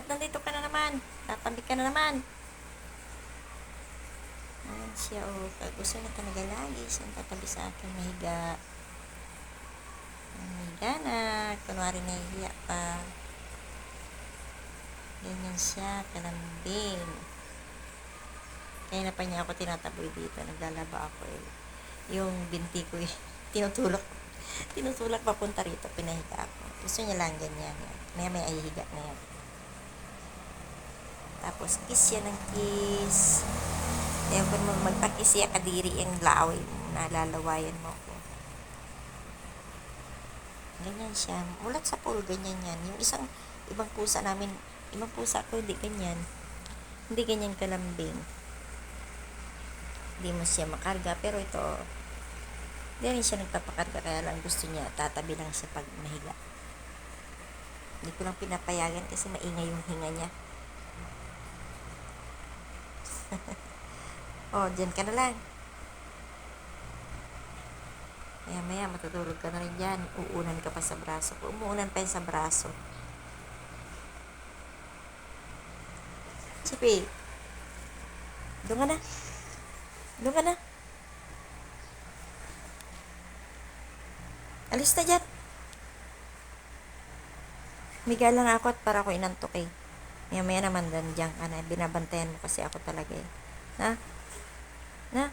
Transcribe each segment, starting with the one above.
Ba't nandito ka na naman? Tatabi ka na naman. Ayan siya, oh. Gusto niya talaga lagi siyang tatabi sa akin. Mahiga. Mahiga na. Kunwari nahihiya pa. Ganyan siya, kalambing. Kaya na pa niya ako tinataboy dito. Naglalaba ako eh. Yung binti ko eh. Tinutulak papunta rito. Pinahiga ako. Gusto niya lang ganyan. May ay higa na yan. Tapos kiss yan ng kiss. Kaya kung magpakis siya kadiri yung laway mo. Nalalawayan mo ko. Ganyan siya. Mulat sa pool, ganyan yan. Yung ibang pusa namin, ibang pusa ko hindi ganyan. Hindi ganyan kalambing. Hindi mo siya makarga. Pero ito, hindi rin siya nagpapakarga. Kaya lang gusto niya, tatabi lang siya pag mahiga. Hindi ko lang pinapayagan kasi maingay yung hinga niya. Oh, dyan ka na lang. Maya matutulog ka na rin dyan. Uunan ka pa sa braso. Umuunan pa yun sa braso. Chippy. Doon ka na. Doon ka na. Alis na dyan. Miga lang ako at para ako inantok eh. Maya naman dyan ka na. Binabantayan mo kasi ako talaga eh. Ha? Na?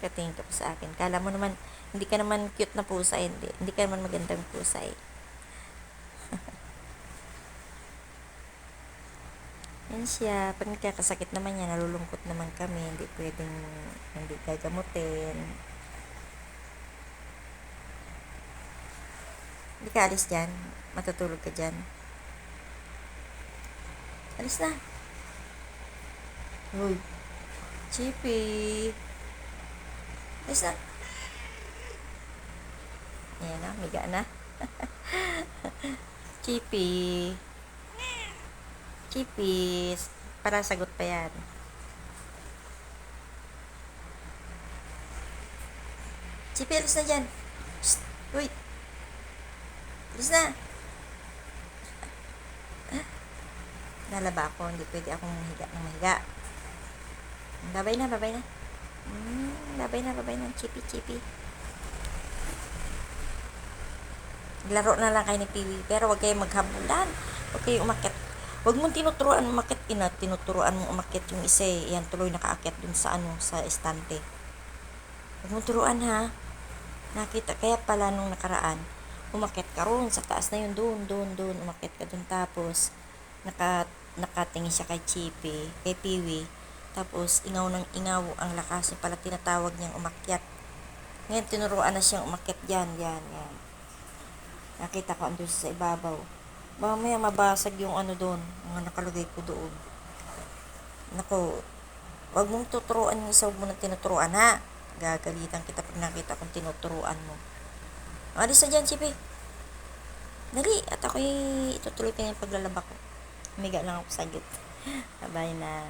Katingin ka pa sa akin. Kala mo naman, hindi ka naman cute na pusa eh. Hindi ka naman magandang pusa eh. Yan siya. Pag nagkakasakit naman yan, nalulungkot naman kami. Hindi pwedeng, hindi gagamutin. Hindi ka alis dyan. Matutulog ka dyan. Alis na. Uy. Chippy. Alis na. Ayan na, miga na. Chippy. Chippy. Para sagot pa yan. Chippy, alis na dyan. Psst. Uy. Alis na. Nalaba ako. Hindi pwede akong mahiga ng mahiga. Babay na. Babay na. Chippy. Laro na lang kayo ni Piwi. Pero huwag kayong maghabulan. Huwag kayong umakyat. Huwag mong tinuturuan umakyat. Tinuturuan mong umakyat yung isa eh. Yan, tuloy nakaakyat dun sa sa estante. Huwag mong turuan ha. Nakita. Kaya pala nung nakaraan, umakyat ka ron. Sa taas na yun. Doon. Umakyat ka dun. Tapos, nakatingin siya kay Chippy. Kay Piwi. Tapos, ingaw ang lakas niya pala tinatawag niyang umakyat. Ngayon, tinuruan na siyang umakyat yan. Nakita ko andun sa ibabaw. Mamaya mabasag yung doon. Mga nakalagay ko doon. Nako, wag mong tuturuan yung isa, wag mo nang tinuturuan ha. Gagalitan kita pag nakita kong tinuturuan mo. Alis na dyan, Chippy. Dali, at ako'y itutuloy ka yung paglalaba ko. Umiga lang ako sa git. Bye na.